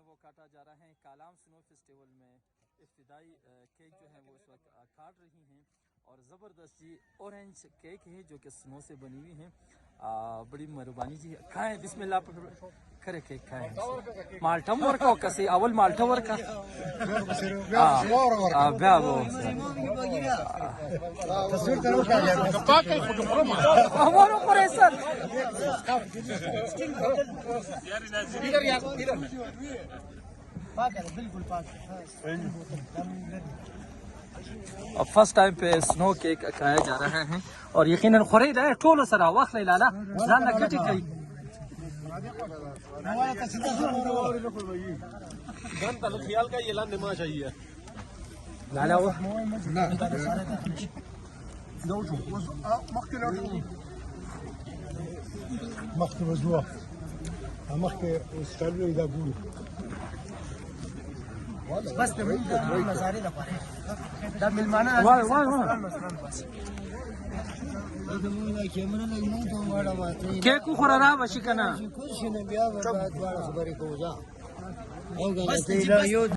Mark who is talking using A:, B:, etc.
A: वो काटा जा रहा है। कालाम स्नो फेस्टिवल में इब्तिदाई केक जो है वो इस वक्त काट रही हैं और ज़बरदस्त जी ऑरेंज केक है जो कि स्नो से बनी हुई है। बड़ी मेहरबानी जी, खाएं बिस्मिल्लाह खरे केक खाएं। माल्टा वर्का कसी अवल माल्टा वर्का ब्यावो हमारो परेशान बिल्कुल अब फर्स्ट टाइम पे स्नो केक खाया जा रहा है और यकीनन खुरी रहे टोलो सरा वक्त ले लाला जाना कटी कई
B: गन तल ख्याल का ये लाने मा चाहिए
A: लाला वो
C: مخي مزوع مخي استعملوا اذا قولوا بس ده مزاري ده ده بالمعنى
A: واي واي واي केक को खरारा बशी कना
C: كل شيء نبيها بعد خبري كوزا